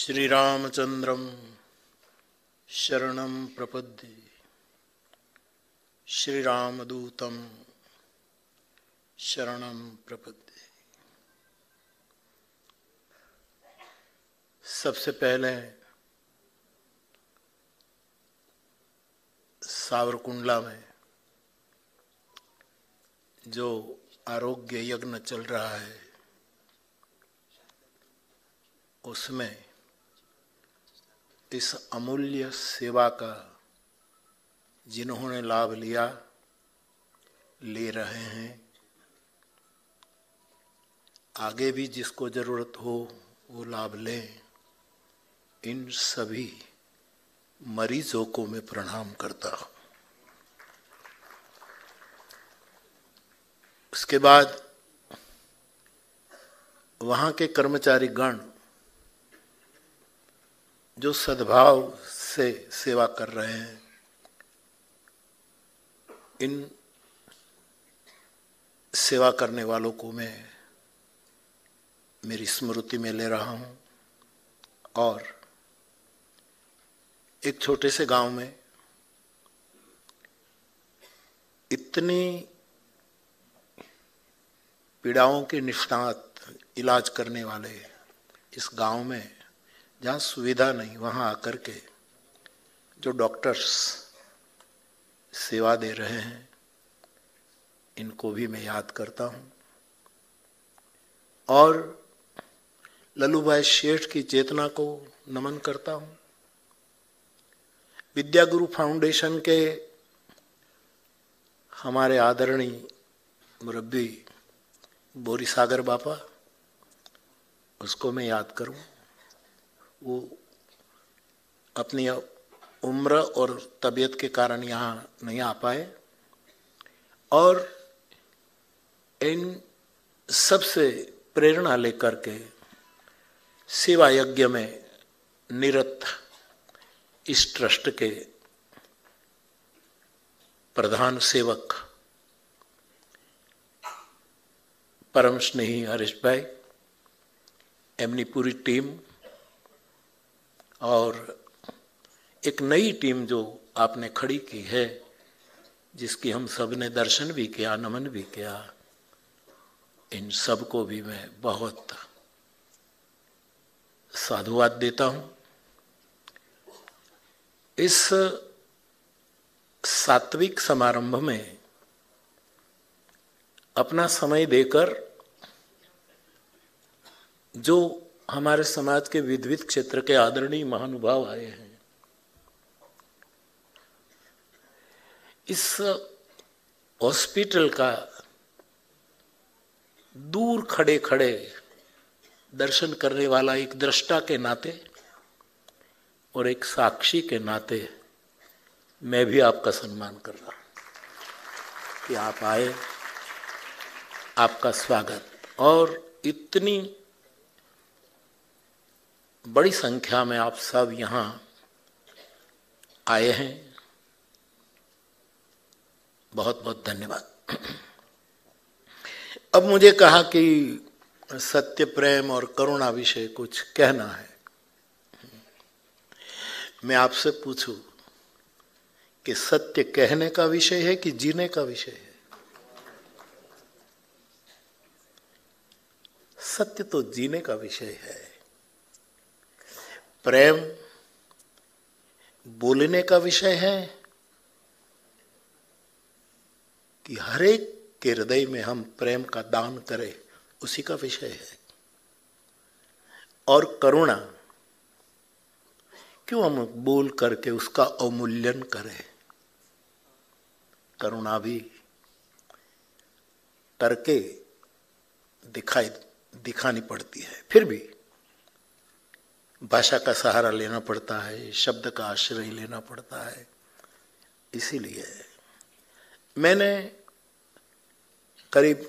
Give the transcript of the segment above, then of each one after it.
श्रीरामचंद्रम शरणं प्रपद्ये श्रीरामदूतं शरणं प्रपद्ये। सबसे पहले सावरकुंडला में जो आरोग्य यज्ञ चल रहा है उसमें इस अमूल्य सेवा का जिन्होंने लाभ लिया, ले रहे हैं, आगे भी जिसको जरूरत हो वो लाभ लें, इन सभी मरीजों को मैं प्रणाम करता हूं। उसके बाद वहां के कर्मचारी गण जो सद्भाव से सेवा कर रहे हैं, इन सेवा करने वालों को मैं मेरी स्मृति में ले रहा हूं। और एक छोटे से गांव में इतनी पीड़ाओं के निष्णात इलाज करने वाले इस गांव में जहाँ सुविधा नहीं, वहाँ आकर के जो डॉक्टर्स सेवा दे रहे हैं, इनको भी मैं याद करता हूँ। और लल्लूभाई शेठ की चेतना को नमन करता हूँ। विद्या गुरु फाउंडेशन के हमारे आदरणीय मुरब्बी बोरी सागर बापा, उसको मैं याद करूँ। वो अपनी उम्र और तबीयत के कारण यहाँ नहीं आ पाए और इन सबसे प्रेरणा लेकर के सेवा यज्ञ में निरत इस ट्रस्ट के प्रधान सेवक परम स्नेही हरीश भाई, एमनी पूरी टीम और एक नई टीम जो आपने खड़ी की है, जिसकी हम सब ने दर्शन भी किया, नमन भी किया, इन सब को भी मैं बहुत साधुवाद देता हूं। इस सात्विक समारंभ में अपना समय देकर जो हमारे समाज के विविध क्षेत्र के आदरणीय महानुभाव आए हैं, इस हॉस्पिटल का दूर खड़े खड़े दर्शन करने वाला एक दृष्टा के नाते और एक साक्षी के नाते मैं भी आपका सम्मान कर रहा हूं कि आप आए, आपका स्वागत। और इतनी बड़ी संख्या में आप सब यहाँ आए हैं, बहुत बहुत धन्यवाद। अब मुझे कहा कि सत्य, प्रेम और करुणा विषय कुछ कहना है। मैं आपसे पूछूं कि सत्य कहने का विषय है कि जीने का विषय है? सत्य तो जीने का विषय है। प्रेम बोलने का विषय है कि हर एक के हृदय में हम प्रेम का दान करें, उसी का विषय है। और करुणा क्यों हम बोल करके उसका अवमूल्यन करें? करुणा भी करके दिखानी पड़ती है। फिर भी भाषा का सहारा लेना पड़ता है, शब्द का आश्रय लेना पड़ता है। इसीलिए मैंने करीब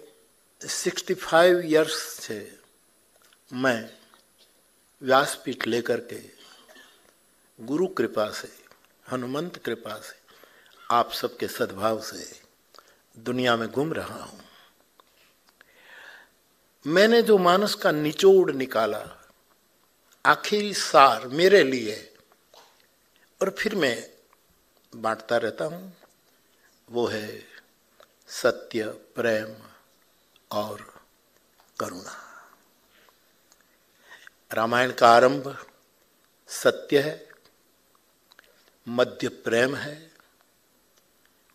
65 इयर्स से मैं व्यासपीठ लेकर के गुरु कृपा से, हनुमंत कृपा से, आप सबके सद्भाव से दुनिया में घूम रहा हूं। मैंने जो मानस का निचोड़ निकाला आखिरी सार मेरे लिए, और फिर मैं बांटता रहता हूं, वो है सत्य, प्रेम और करुणा। रामायण का आरंभ सत्य है, मध्य प्रेम है,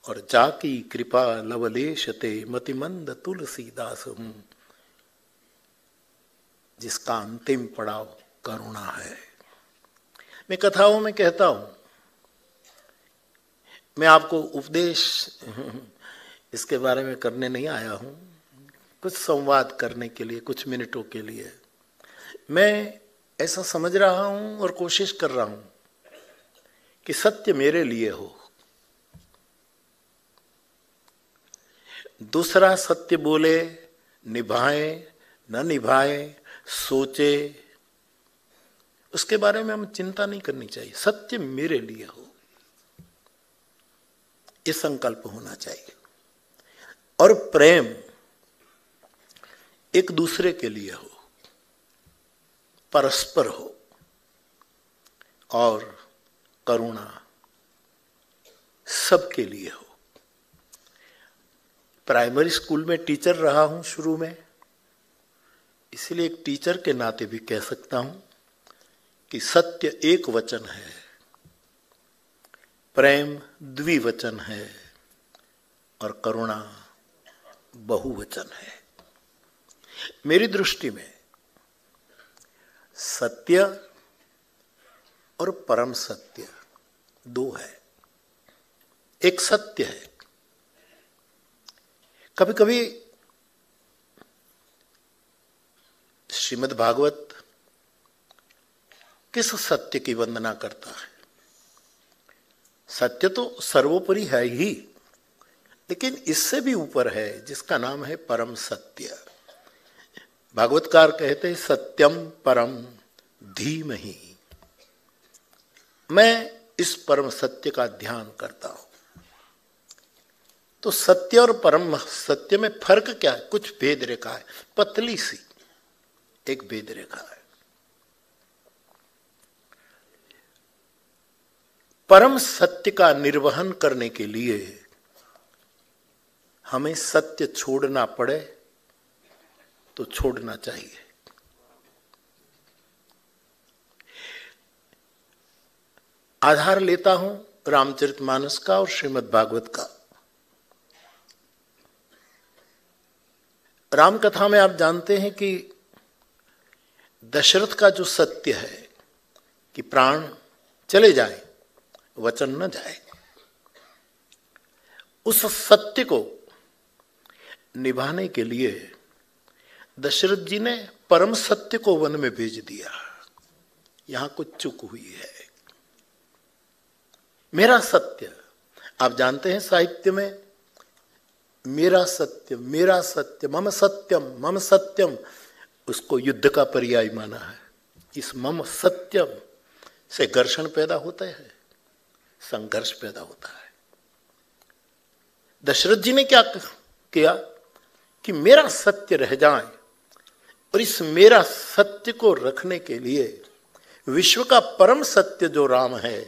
और जाकी कृपा लवलेशते मतिमंद तुलसीदास हूं, जिसका अंतिम पड़ाव करुणा है। मैं कथाओं में कहता हूं, मैं आपको उपदेश इसके बारे में करने नहीं आया हूं, कुछ संवाद करने के लिए, कुछ मिनटों के लिए मैं ऐसा समझ रहा हूं और कोशिश कर रहा हूं कि सत्य मेरे लिए हो, दूसरा सत्य बोले, निभाए न निभाए, सोचे, उसके बारे में हम चिंता नहीं करनी चाहिए। सत्य मेरे लिए हो, ये संकल्प होना चाहिए। और प्रेम एक दूसरे के लिए हो, परस्पर हो, और करुणा सबके लिए हो। प्राइमरी स्कूल में टीचर रहा हूं शुरू में, इसलिए एक टीचर के नाते भी कह सकता हूं कि सत्य एक वचन है, प्रेम द्विवचन है, और करुणा बहुवचन है। मेरी दृष्टि में सत्य और परम सत्य दो है। एक सत्य है, कभी कभी श्रीमद् भागवत किस सत्य की वंदना करता है? सत्य तो सर्वोपरि है ही, लेकिन इससे भी ऊपर है जिसका नाम है परम सत्य। भागवतकार कहते हैं सत्यम परम धीमहि। मैं इस परम सत्य का ध्यान करता हूं। तो सत्य और परम सत्य में फर्क क्या है? कुछ भेद रेखा है, पतली सी एक भेद रेखा है। परम सत्य का निर्वहन करने के लिए हमें सत्य छोड़ना पड़े तो छोड़ना चाहिए। आधार लेता हूं रामचरितमानस का और श्रीमद् भागवत का। राम कथा में आप जानते हैं कि दशरथ का जो सत्य है कि प्राण चले जाए, वचन न जाए, उस सत्य को निभाने के लिए दशरथ जी ने परम सत्य को वन में भेज दिया। यहां कुछ चूक हुई है। मेरा सत्य, आप जानते हैं साहित्य में मेरा सत्य, मेरा सत्य, मम सत्यम, मम सत्यम, उसको युद्ध का पर्याय माना है। इस मम सत्यम से घर्षण पैदा होता है, संघर्ष पैदा होता है। दशरथ जी ने क्या किया कि मेरा सत्य रह जाए, और इस मेरा सत्य को रखने के लिए विश्व का परम सत्य जो राम है,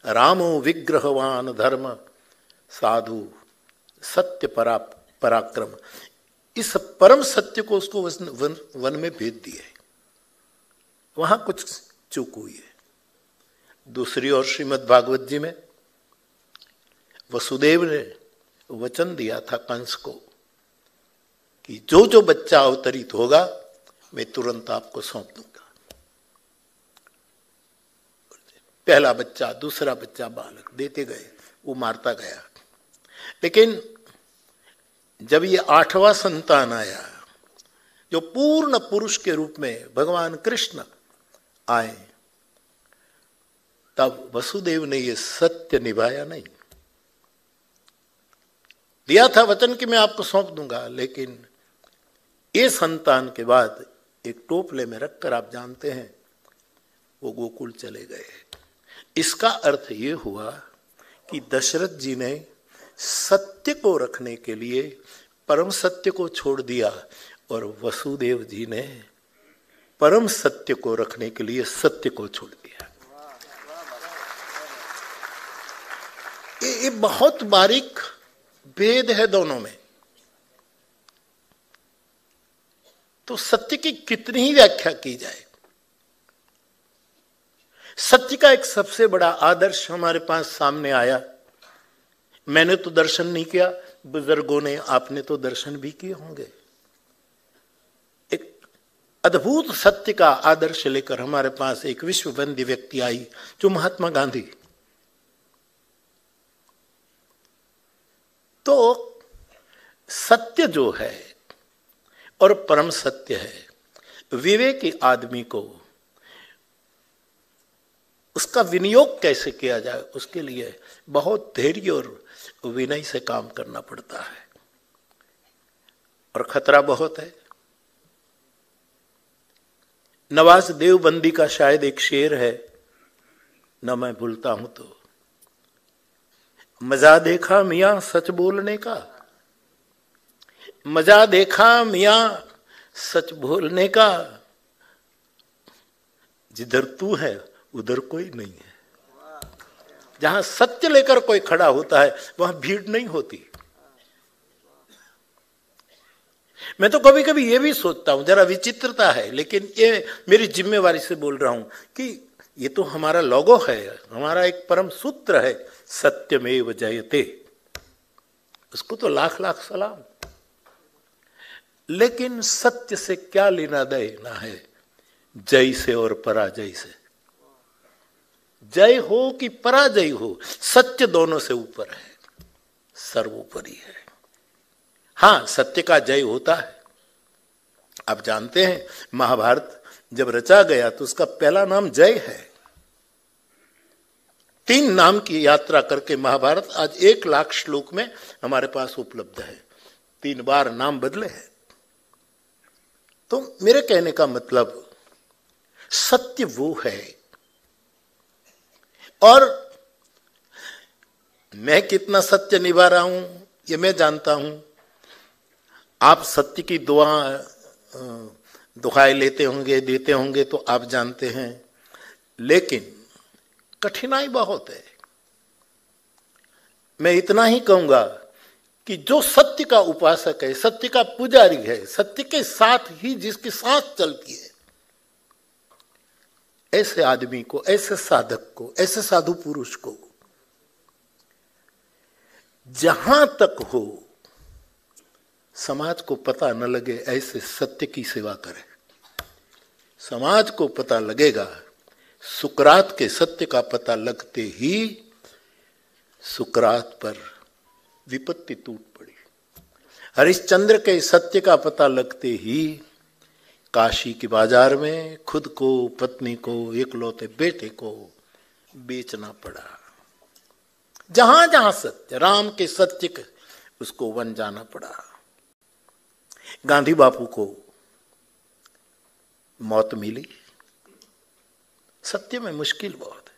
रामो विग्रहवान धर्म साधु सत्य पराक्रम, इस परम सत्य को उसको वन में भेज दिए। वहां कुछ चूक हुई है। दूसरी ओर श्रीमद् भागवत जी में वसुदेव ने वचन दिया था कंस को कि जो जो बच्चा अवतरित होगा मैं तुरंत आपको सौंप दूंगा। पहला बच्चा, दूसरा बच्चा, बालक देते गए, वो मारता गया। लेकिन जब ये 8वां संतान आया, जो पूर्ण पुरुष के रूप में भगवान कृष्ण आए, तब वसुदेव ने ये सत्य निभाया नहीं। दिया था वचन कि मैं आपको सौंप दूंगा, लेकिन ये संतान के बाद एक टोपले में रखकर, आप जानते हैं, वो गोकुल चले गए। इसका अर्थ ये हुआ कि दशरथ जी ने सत्य को रखने के लिए परम सत्य को छोड़ दिया, और वसुदेव जी ने परम सत्य को रखने के लिए सत्य को छोड़ दिया। ये बहुत बारीक भेद है दोनों में। तो सत्य की कितनी ही व्याख्या की जाए, सत्य का एक सबसे बड़ा आदर्श हमारे पास सामने आया। मैंने तो दर्शन नहीं किया, बुजुर्गों ने, आपने तो दर्शन भी किए होंगे। एक अद्भुत सत्य का आदर्श लेकर हमारे पास एक विश्ववंद्य व्यक्ति आई, जो महात्मा गांधी। तो सत्य जो है और परम सत्य है, विवेकी आदमी को उसका विनियोग कैसे किया जाए, उसके लिए बहुत धैर्य और विनय से काम करना पड़ता है, और खतरा बहुत है। नवाज देवबंदी का शायद एक शेर है, न मैं भूलता हूं तो, मजा देखा मियां सच बोलने का, मजा देखा मियां सच बोलने का, जिधर तू है उधर कोई नहीं है। जहां सत्य लेकर कोई खड़ा होता है वहां भीड़ नहीं होती। मैं तो कभी कभी ये भी सोचता हूं, जरा विचित्रता है, लेकिन ये मेरी जिम्मेवारी से बोल रहा हूं कि ये तो हमारा लोगो है, हमारा एक परम सूत्र है, सत्यमेव जयते। उसको तो लाख लाख सलाम। लेकिन सत्य से क्या लेना देना है जय से और पराजय से। जय हो कि पराजय हो, सत्य दोनों से ऊपर है, सर्वोपरि है। हां, सत्य का जय होता है। आप जानते हैं महाभारत जब रचा गया तो उसका पहला नाम जय है। 3 नाम की यात्रा करके महाभारत आज 1 लाख श्लोक में हमारे पास उपलब्ध है। 3 बार नाम बदले हैं। तो मेरे कहने का मतलब, सत्य वो है, और मैं कितना सत्य निभा रहा हूं ये मैं जानता हूं। आप सत्य की दुहाई लेते होंगे, देते होंगे, तो आप जानते हैं। लेकिन कठिनाई बहुत है। मैं इतना ही कहूंगा कि जो सत्य का उपासक है, सत्य का पुजारी है, सत्य के साथ ही जिसकी सांस चलती है, ऐसे आदमी को, ऐसे साधक को, ऐसे साधु पुरुष को जहां तक हो समाज को पता न लगे ऐसे सत्य की सेवा करे। समाज को पता लगेगा। सुकरात के सत्य का पता लगते ही सुकरात पर विपत्ति टूट पड़ी। हरिश्चंद्र के सत्य का पता लगते ही काशी के बाजार में खुद को, पत्नी को, एकलौते बेटे को बेचना पड़ा। जहां जहां सत्य, राम के सत्य के, उसको वन जाना पड़ा। गांधी बापू को मौत मिली। सत्य में मुश्किल बहुत है।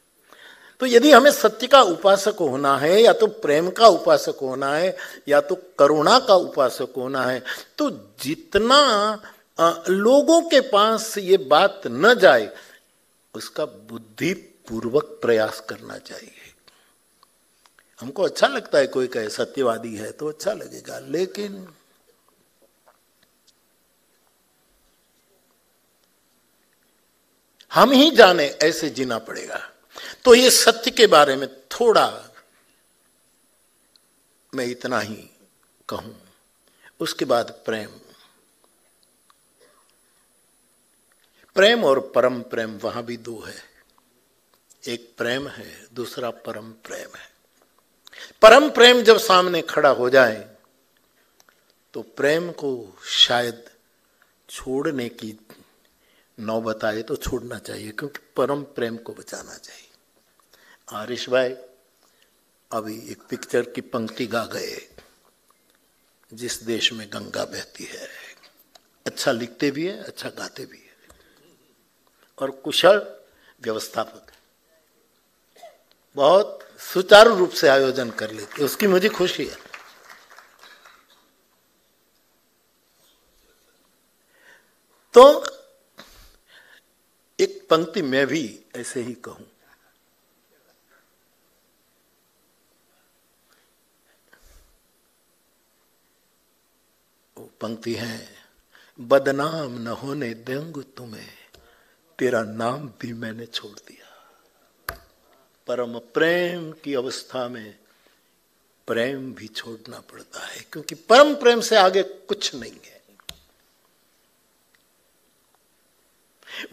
तो यदि हमें सत्य का उपासक होना है, या तो प्रेम का उपासक होना है, या तो करुणा का उपासक होना है, तो जितना लोगों के पास ये बात न जाए उसका बुद्धिपूर्वक प्रयास करना चाहिए। हमको अच्छा लगता है कोई कहे सत्यवादी है तो अच्छा लगेगा, लेकिन हम ही जाने ऐसे जीना पड़ेगा। तो ये सत्य के बारे में थोड़ा मैं इतना ही कहूं। उसके बाद प्रेम। प्रेम और परम प्रेम वहां भी 2 है। एक प्रेम है, दूसरा परम प्रेम है। परम प्रेम जब सामने खड़ा हो जाए तो प्रेम को शायद छोड़ने की नौबत आए तो छोड़ना चाहिए, क्योंकि परम प्रेम को बचाना चाहिए। आरिश भाई अभी एक पिक्चर की पंक्ति गा गए, जिस देश में गंगा बहती है। अच्छा लिखते भी है, अच्छा गाते भी है, और कुशल व्यवस्थापक है। बहुत सुचारू रूप से आयोजन कर लेते, उसकी मुझे खुशी है। तो पंक्ति मैं भी ऐसे ही कहूं। वो पंक्ति है, बदनाम न होने देंगे तुम्हें, तेरा नाम भी मैंने छोड़ दिया। परम प्रेम की अवस्था में प्रेम भी छोड़ना पड़ता है, क्योंकि परम प्रेम से आगे कुछ नहीं है।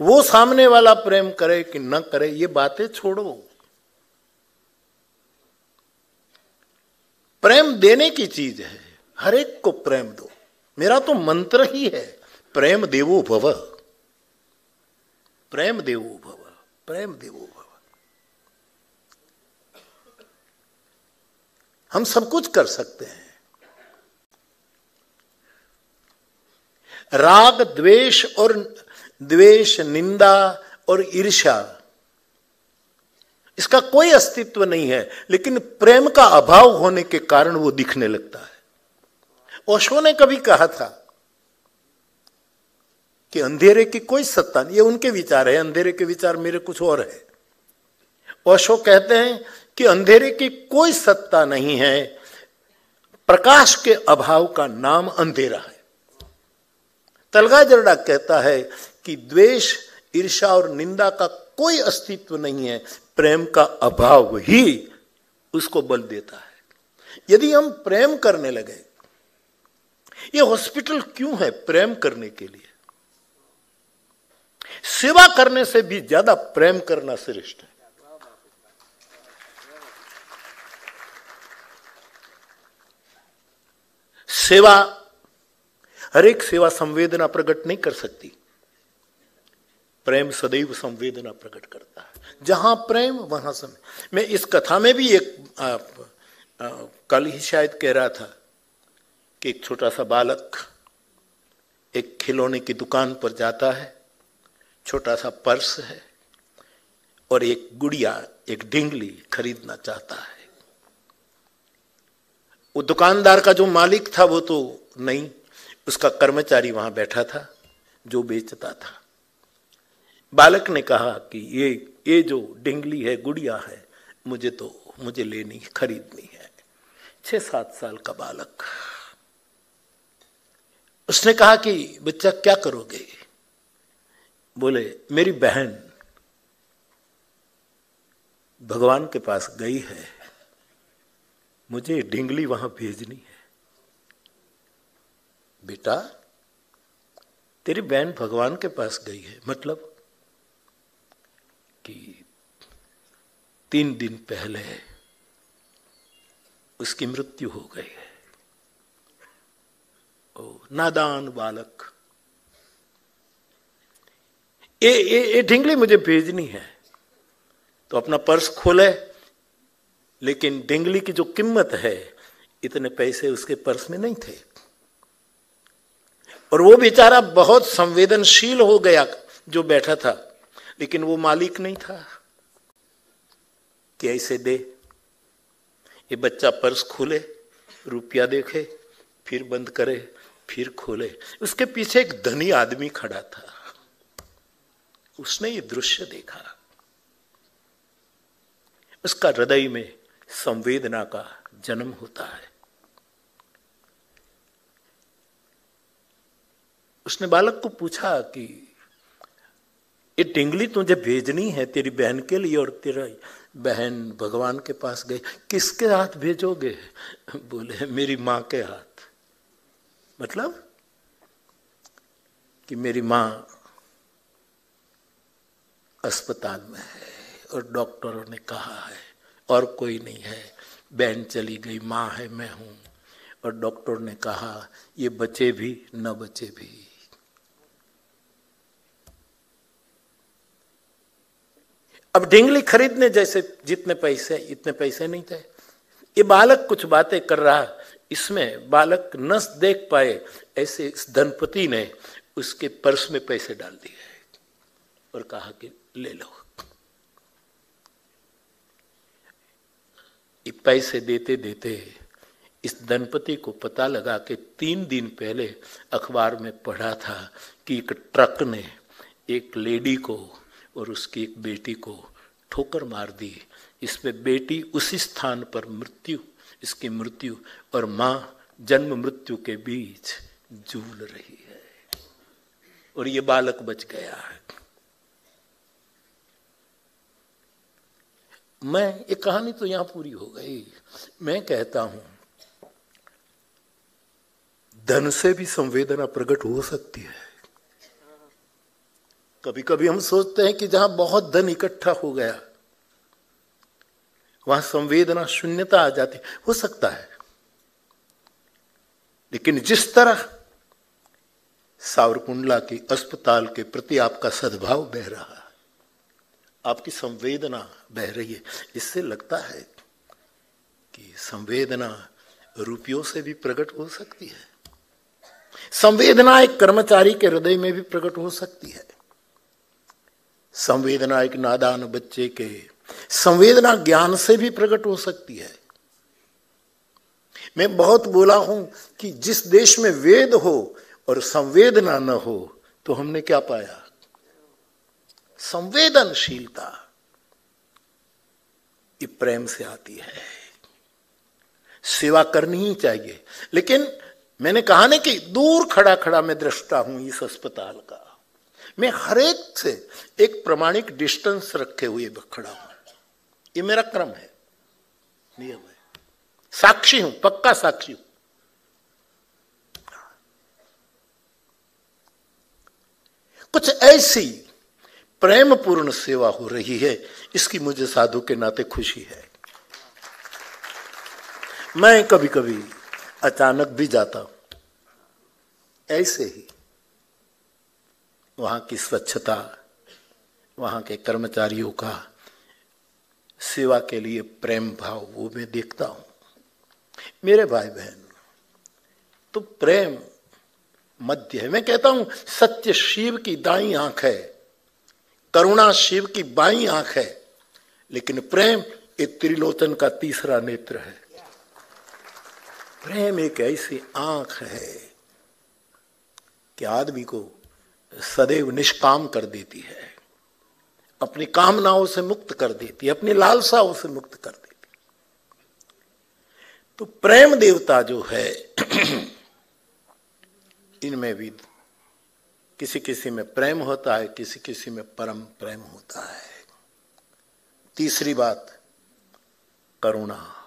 वो सामने वाला प्रेम करे कि न करे ये बातें छोड़ो। प्रेम देने की चीज है, हर एक को प्रेम दो। मेरा तो मंत्र ही है, प्रेम देवो भव, प्रेम देवो भव, प्रेम देवो भव। हम सब कुछ कर सकते हैं। राग द्वेष और द्वेष, निंदा और ईर्ष्या, इसका कोई अस्तित्व नहीं है, लेकिन प्रेम का अभाव होने के कारण वो दिखने लगता है। ओशो ने कभी कहा था कि अंधेरे की कोई सत्ता नहीं, ये उनके विचार है, अंधेरे के विचार मेरे कुछ और है। ओशो कहते हैं कि अंधेरे की कोई सत्ता नहीं है, प्रकाश के अभाव का नाम अंधेरा है। तलगाजरडा कहता है कि द्वेष, ईर्ष्या और निंदा का कोई अस्तित्व नहीं है, प्रेम का अभाव ही उसको बल देता है। यदि हम प्रेम करने लगे, ये हॉस्पिटल क्यों है? प्रेम करने के लिए। सेवा करने से भी ज्यादा प्रेम करना श्रेष्ठ है। सेवा, हर एक सेवा संवेदना प्रकट नहीं कर सकती, प्रेम सदैव संवेदना प्रकट करता है। जहां प्रेम वहां समय। मैं इस कथा में भी एक कल ही शायद कह रहा था कि एक छोटा सा बालक एक खिलौने की दुकान पर जाता है, छोटा सा पर्स है और एक गुड़िया, एक ढिंगली खरीदना चाहता है। वो दुकानदार का जो मालिक था वो तो नहीं, उसका कर्मचारी वहां बैठा था जो बेचता था। बालक ने कहा कि ये जो ढिंगली है, गुड़िया है, मुझे लेनी, खरीदनी है। 6-7 साल का बालक। उसने कहा कि बच्चा क्या करोगे? बोले मेरी बहन भगवान के पास गई है, मुझे ढिंगली वहां भेजनी है। बेटा, तेरी बहन भगवान के पास गई है, मतलब कि 3 दिन पहले उसकी मृत्यु हो गई है। ओ नादान बालक, ये ढिंगली मुझे भेजनी है। तो अपना पर्स खोले, लेकिन ढिंगली की जो कीमत है, इतने पैसे उसके पर्स में नहीं थे। और वो बेचारा बहुत संवेदनशील हो गया जो बैठा था, लेकिन वो मालिक नहीं था कि ऐसे दे। ये बच्चा पर्स खोले, रुपया देखे, फिर बंद करे, फिर खोले। उसके पीछे एक धनी आदमी खड़ा था, उसने ये दृश्य देखा। उसका हृदय में संवेदना का जन्म होता है। उसने बालक को पूछा कि ये ढिंगली तुझे भेजनी है तेरी बहन के लिए, और तेरा बहन भगवान के पास गई, किसके हाथ भेजोगे? बोले मेरी माँ के हाथ। मतलब कि मेरी माँ अस्पताल में है और डॉक्टरों ने कहा है और कोई नहीं है, बहन चली गई, माँ है, मैं हूं, और डॉक्टर ने कहा ये बचे भी न बचे भी। अब ढिंगली खरीदने जैसे जितने पैसे, इतने पैसे नहीं थे। ये बालक कुछ बातें कर रहा, इसमें बालक न देख पाए ऐसे इस धनपति ने उसके पर्स में पैसे डाल दिए और कहा कि ले लो। ये पैसे देते देते इस धनपति को पता लगा कि 3 दिन पहले अखबार में पढ़ा था कि एक ट्रक ने एक लेडी को और उसकी एक बेटी को ठोकर मार दी। इस पे बेटी उसी स्थान पर मृत्यु, इसकी मृत्यु और मां जन्म मृत्यु के बीच झूल रही है और ये बालक बच गया है। मैं ये कहानी तो यहां पूरी हो गई। मैं कहता हूं धन से भी संवेदना प्रकट हो सकती है। कभी कभी हम सोचते हैं कि जहां बहुत धन इकट्ठा हो गया वहां संवेदना शून्यता आ जाती, हो सकता है। लेकिन जिस तरह सावरकुंडला की अस्पताल के प्रति आपका सद्भाव बह रहा है, आपकी संवेदना बह रही है, इससे लगता है कि संवेदना रुपयों से भी प्रकट हो सकती है। संवेदना एक कर्मचारी के हृदय में भी प्रकट हो सकती है। संवेदना एक नादान बच्चे के संवेदना ज्ञान से भी प्रकट हो सकती है। मैं बहुत बोला हूं कि जिस देश में वेद हो और संवेदना न हो तो हमने क्या पाया? संवेदनशीलता। ये प्रेम से आती है। सेवा करनी ही चाहिए। लेकिन मैंने कहा ना कि दूर खड़ा खड़ा मैं दृष्टा हूं इस अस्पताल का। मैं हर एक से एक प्रमाणिक डिस्टेंस रखे हुए खड़ा हूं। ये मेरा क्रम है, नियम है। साक्षी हूं, पक्का साक्षी हूं। कुछ ऐसी प्रेमपूर्ण सेवा हो रही है, इसकी मुझे साधु के नाते खुशी है। मैं कभी कभी अचानक भी जाता हूं, ऐसे ही वहां की स्वच्छता, वहां के कर्मचारियों का सेवा के लिए प्रेम भाव, वो मैं देखता हूं। मेरे भाई बहन, तो प्रेम मध्य है। मैं कहता हूं सत्य शिव की दाईं आंख है, करुणा शिव की बाईं आंख है, लेकिन प्रेम एक त्रिलोचन का तीसरा नेत्र है। प्रेम एक ऐसी आंख है कि आदमी को सदैव निष्काम कर देती है, अपनी कामनाओं से मुक्त कर देती है, अपनी लालसाओं से मुक्त कर देती है। तो प्रेम देवता जो है इनमें भी किसी किसी में प्रेम होता है, किसी किसी में परम प्रेम होता है। तीसरी बात, करुणा।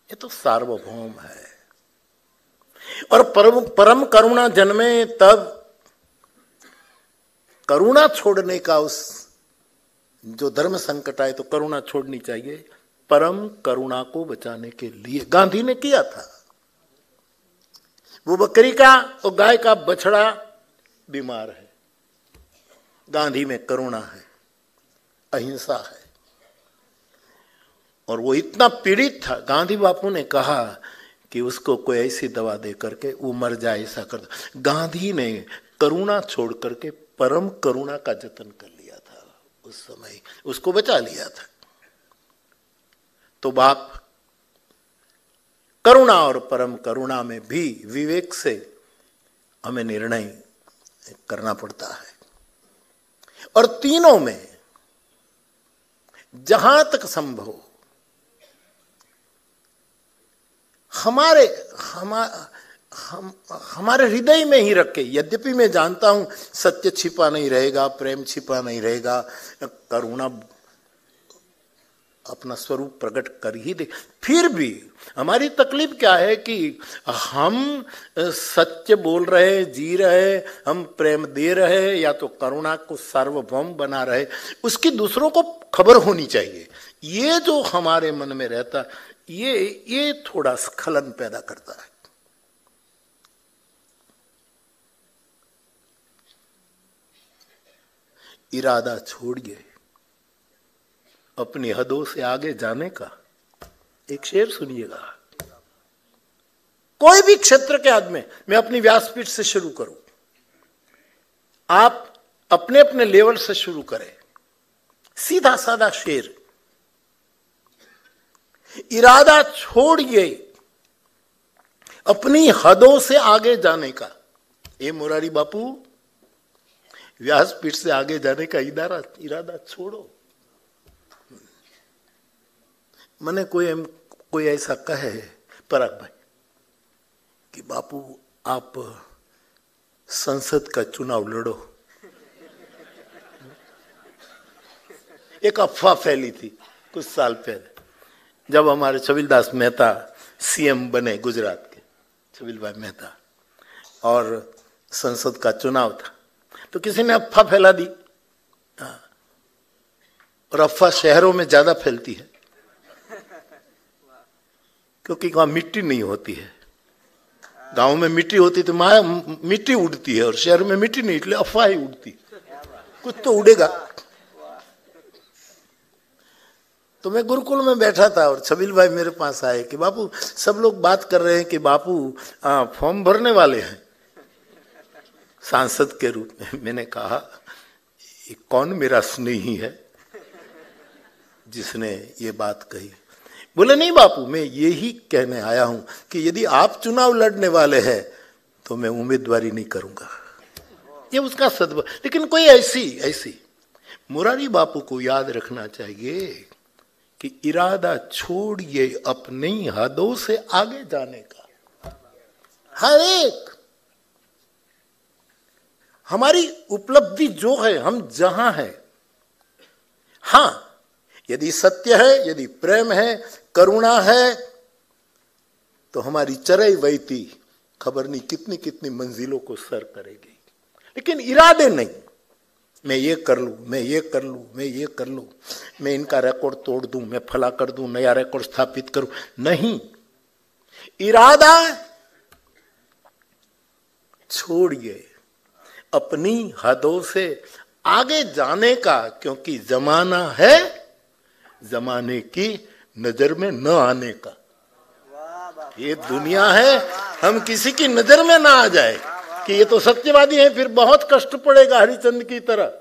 ये तो सार्वभौम है। और परम करुणा जन्मे तब करुणा छोड़ने का, उस जो धर्म संकट आए तो करुणा छोड़नी चाहिए। परम करुणा को बचाने के लिए गांधी ने किया था। वो बकरी का और गाय का बछड़ा बीमार है, गांधी में करुणा है, अहिंसा है। और वो इतना पीड़ित था, गांधी बापू ने कहा कि उसको कोई ऐसी दवा दे करके वो मर जाए, ऐसा कर दो। गांधी ने करुणा छोड़ करके परम करुणा का जतन कर लिया था, उस समय उसको बचा लिया था। तो बाप करुणा और परम करुणा में भी विवेक से हमें निर्णय करना पड़ता है। और तीनों में जहां तक संभव हमारे हृदय में ही रखे। यद्यपि मैं जानता हूं सत्य छिपा नहीं रहेगा, प्रेम छिपा नहीं रहेगा, करुणा अपना स्वरूप प्रकट कर ही दे, फिर भी हमारी तकलीफ क्या है कि हम सत्य बोल रहे, जी रहे, हम प्रेम दे रहे, या तो करुणा को सार्वभौम बना रहे, उसकी दूसरों को खबर होनी चाहिए। ये जो हमारे मन में रहता, ये थोड़ा स्खलन पैदा करता है। इरादा छोड़िए अपनी हदों से आगे जाने का। एक शेर सुनिएगा। कोई भी क्षेत्र के आदमी, मैं अपनी व्यासपीठ से शुरू करूं, आप अपने अपने लेवल से शुरू करें। सीधा साधा शेर, इरादा छोड़िए अपनी हदों से आगे जाने का। ए मुरारी बापू, व्यासपीठ से आगे जाने का इरादा छोड़ो। मैंने कोई ऐसा कहे पराग भाई कि बापू आप संसद का चुनाव लड़ो। एक अफवाह फैली थी कुछ साल पहले जब हमारे छबिलदास मेहता सीएम बने, गुजरात के छबिल भाई मेहता, और संसद का चुनाव था, तो किसी ने अफवाह फैला दी। और अफवाह शहरों में ज्यादा फैलती है क्योंकि वहां मिट्टी नहीं होती है। गांव में मिट्टी होती तो मिट्टी उड़ती है, और शहर में मिट्टी नहीं, इसलिए अफवाह ही उड़ती। कुछ तो उड़ेगा। तो मैं गुरुकुल में बैठा था और छबिल भाई मेरे पास आए कि बापू सब लोग बात कर रहे हैं कि बापू फॉर्म भरने वाले हैं सांसद के रूप में। मैंने कहा ये कौन मेरा स्नेही है जिसने ये बात कही? बोले नहीं बापू, मैं यही कहने आया हूं कि यदि आप चुनाव लड़ने वाले हैं तो मैं उम्मीदवारी नहीं करूंगा। ये उसका सद्भाव। लेकिन कोई ऐसी मुरारी बापू को याद रखना चाहिए कि इरादा छोड़िए अपनी हदों से आगे जाने का। हर एक हमारी उपलब्धि जो है, हम जहां है, हां, यदि सत्य है, यदि प्रेम है, करुणा है, तो हमारी चरई वैती खबर नहीं कितनी कितनी मंजिलों को सर करेगी। लेकिन इरादे नहीं, मैं ये कर लूं, मैं ये कर लूं, मैं ये कर लूं, मैं इनका रिकॉर्ड तोड़ दूं, मैं फला कर दूं, नया रिकॉर्ड स्थापित करूं, नहीं। इरादा छोड़िए अपनी हदों से आगे जाने का, क्योंकि जमाना है जमाने की नजर में न आने का। ये दुनिया है, हम किसी की नजर में ना आ जाए कि ये तो सत्यवादी है, फिर बहुत कष्ट पड़ेगा हरिचंद की तरह।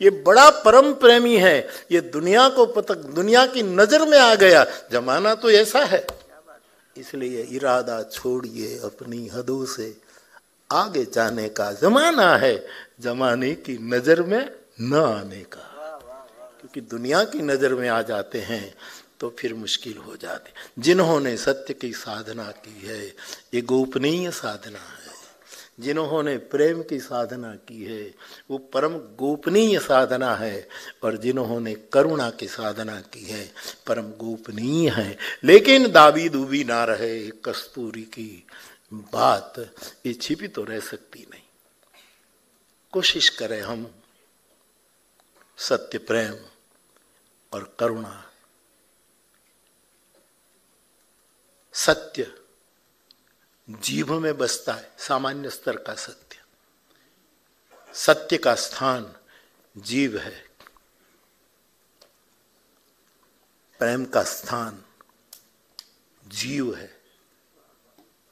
ये बड़ा परम प्रेमी है, ये दुनिया को दुनिया की नजर में आ गया। जमाना तो ऐसा है, इसलिए इरादा छोड़िए अपनी हदों से आगे जाने का। जमाना है जमाने की नजर में न आने का, क्योंकि दुनिया की नजर में आ जाते हैं तो फिर मुश्किल हो जाती। जिन्होंने सत्य की साधना की है, ये गोपनीय साधना है। जिन्होंने प्रेम की साधना की है वो परम गोपनीय साधना है, और जिन्होंने करुणा की साधना की है परम गोपनीय है। लेकिन दाबी दूबी ना रहे, कस्तूरी की बात ये छिपी तो रह सकती नहीं। कोशिश करें हम सत्य, प्रेम और करुणा। सत्य जीभ में बसता है, सामान्य स्तर का सत्य। सत्य का स्थान जीव है, प्रेम का स्थान जीव है,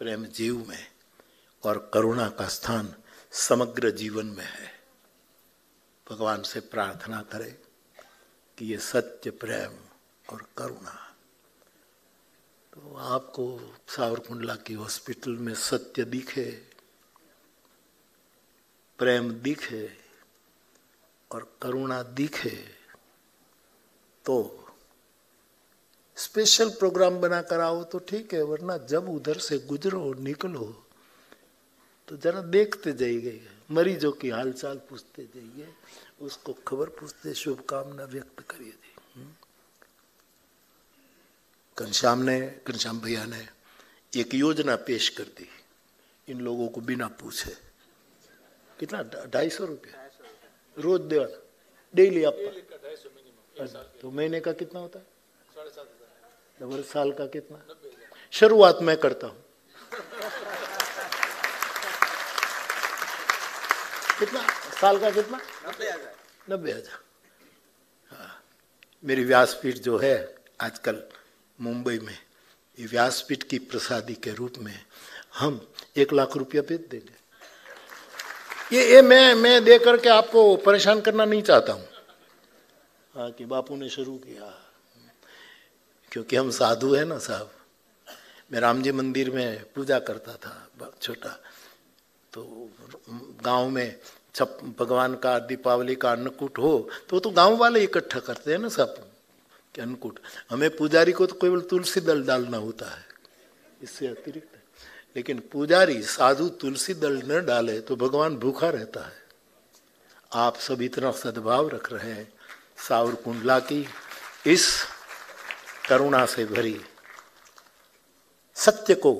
प्रेम जीव में, और करुणा का स्थान समग्र जीवन में है। भगवान से प्रार्थना करें कि ये सत्य, प्रेम और करुणा, तो आपको सावरकुंडला की हॉस्पिटल में सत्य दिखे, प्रेम दिखे और करुणा दिखे, तो स्पेशल प्रोग्राम बनाकर आओ तो ठीक है, वरना जब उधर से गुजरो निकलो तो जरा देखते जाइए, मरीजों की हालचाल पूछते जाइए, उसको खबर पूछते, शुभकामना व्यक्त करिए। घनश्याम भैया ने एक योजना पेश कर दी इन लोगों को बिना पूछे। कितना? 250 रुपया रोज देना, डेली आपका। तो महीने का कितना होता है? 7,500। साल का कितना? शुरुआत मैं करता हूं। कितना साल का? कितना? 90,000। हाँ, मेरी व्यासपीठ जो है आजकल मुंबई में, ये व्यासपीठ की प्रसादी के रूप में हम 1 लाख रुपया भेज देंगे। ये मैं दे करके आपको परेशान करना नहीं चाहता हूँ, हाँ, कि बापू ने शुरू किया, क्योंकि हम साधु है ना साहब। मैं राम जी मंदिर में पूजा करता था छोटा, तो गांव में भगवान का दीपावली का अन्नकूट हो तो गांव वाले इकट्ठा करते हैं ना सब कि अन्नकूट। हमें पुजारी को तो केवल तुलसी दल डालना होता है, इससे अतिरिक्त। लेकिन पुजारी साधु तुलसी दल न डाले तो भगवान भूखा रहता है। आप सब इतना सद्भाव रख रहे हैं। सावर कुंडला की इस करुणा से भरी सत्य को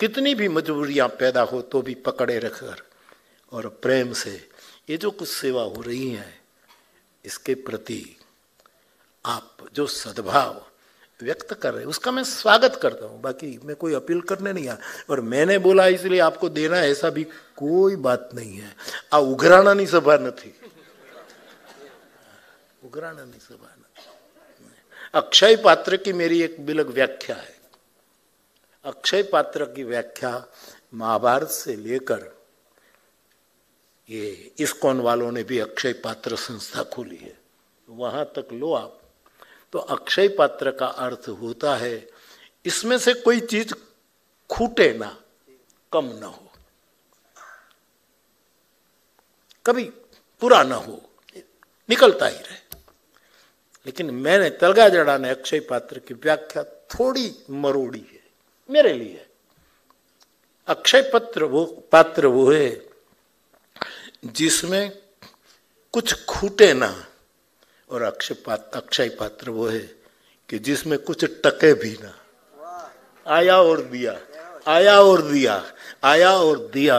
कितनी भी मजबूरियां पैदा हो तो भी पकड़े रखकर और प्रेम से ये जो कुछ सेवा हो रही है इसके प्रति आप जो सद्भाव व्यक्त कर रहे हैं उसका मैं स्वागत करता हूँ। बाकी मैं कोई अपील करने नहीं आया और मैंने बोला इसलिए आपको देना है ऐसा भी कोई बात नहीं है। आ उघराना नहीं सभा नहीं, उघराना नहीं सभा नहीं। अक्षय पात्र की मेरी एक बिलग व्याख्या है। अक्षय पात्र की व्याख्या महाभारत से लेकर ये इस्कॉन वालों ने भी अक्षय पात्र संस्था खोली है, वहां तक लो आप। तो अक्षय पात्र का अर्थ होता है इसमें से कोई चीज खूटे ना, कम ना हो, कभी पूरा ना हो, निकलता ही रहे। लेकिन मैंने तलगा जड़ा ने अक्षय पात्र की व्याख्या थोड़ी मरोड़ी है मेरे लिए। अक्षय पात्र वो है जिसमें कुछ खूटे ना, और अक्षय पात्र वो है कि जिसमें कुछ टके भी ना। आया और दिया, आया और दिया, आया और दिया।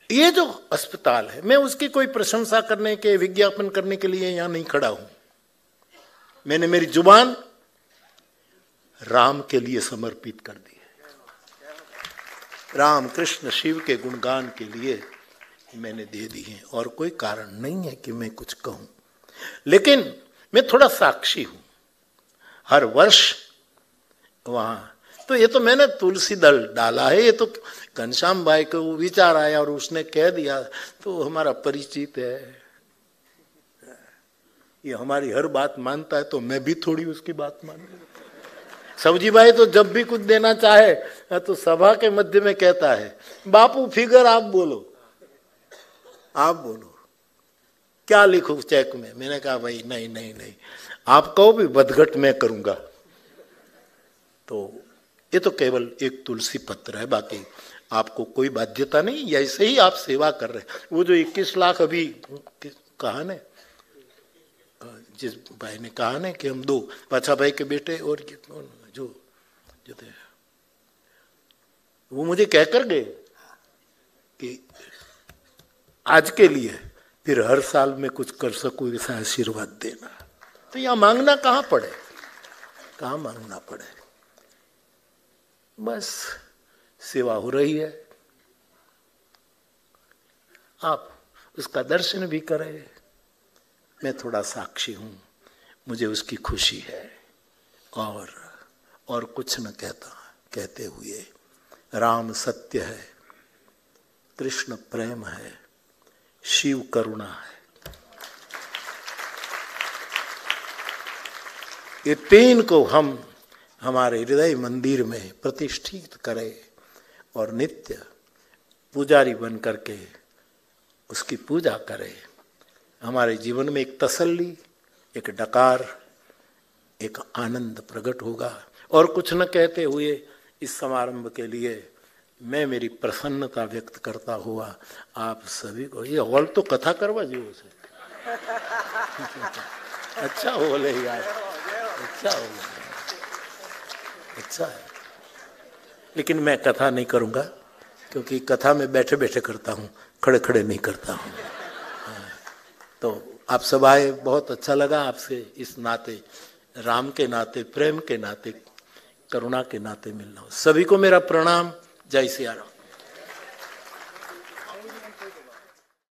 ये जो अस्पताल है, मैं उसकी कोई प्रशंसा करने के, विज्ञापन करने के लिए यहां नहीं खड़ा हूं। मैंने मेरी जुबान राम के लिए समर्पित कर दी है। राम कृष्ण शिव के गुणगान के लिए मैंने दे दी है और कोई कारण नहीं है कि मैं कुछ कहूं। लेकिन मैं थोड़ा साक्षी हूं। हर वर्ष वहां तो ये तो मैंने तुलसी दल डाला है, ये तो घनश्याम भाई को विचार आया और उसने कह दिया तो हमारा परिचित है। ये हमारी हर बात मानता है तो मैं भी थोड़ी उसकी बात मानूं। सब्जी भाई तो जब भी कुछ देना चाहे तो सभा के मध्य में कहता है बापू फिगर आप बोलो, आप बोलो क्या लिखूं चेक में। मैंने कहा भाई नहीं नहीं नहीं, आप कहो भी बदघट मैं करूंगा। तो ये तो केवल एक तुलसी पत्र है, बाकी आपको कोई बाध्यता नहीं, ऐसे ही आप सेवा कर रहे हैं। वो जो 21 लाख अभी कहा ने, जिस भाई ने कहा ना कि हम 2 पाछा भाई के बेटे और जो थे वो मुझे कहकर गए कि आज के लिए फिर हर साल में कुछ कर सकूं ऐसा आशीर्वाद देना। तो यहां मांगना कहां पड़े, कहां मांगना पड़े, बस सेवा हो रही है, आप उसका दर्शन भी करें। मैं थोड़ा साक्षी हूं, मुझे उसकी खुशी है और कुछ न कहते हुए राम सत्य है, कृष्ण प्रेम है, शिव करुणा है। ये 3 को हम हमारे हृदय मंदिर में प्रतिष्ठित करें और नित्य पुजारी बन करके उसकी पूजा करें। हमारे जीवन में एक तसल्ली, एक डकार, एक आनंद प्रकट होगा। और कुछ न कहते हुए इस समारंभ के लिए मैं मेरी प्रसन्नता व्यक्त करता हुआ आप सभी को, ये हॉल तो कथा करवा जो से अच्छा हॉल है यार, अच्छा हॉल है, अच्छा है। लेकिन मैं कथा नहीं करूंगा क्योंकि कथा में बैठे बैठे करता हूँ, खड़े खड़े नहीं करता हूँ। तो आप सब आए, बहुत अच्छा लगा आपसे इस नाते, राम के नाते, प्रेम के नाते, करुणा के नाते मिलना। सभी को मेरा प्रणाम। जय सिया राम।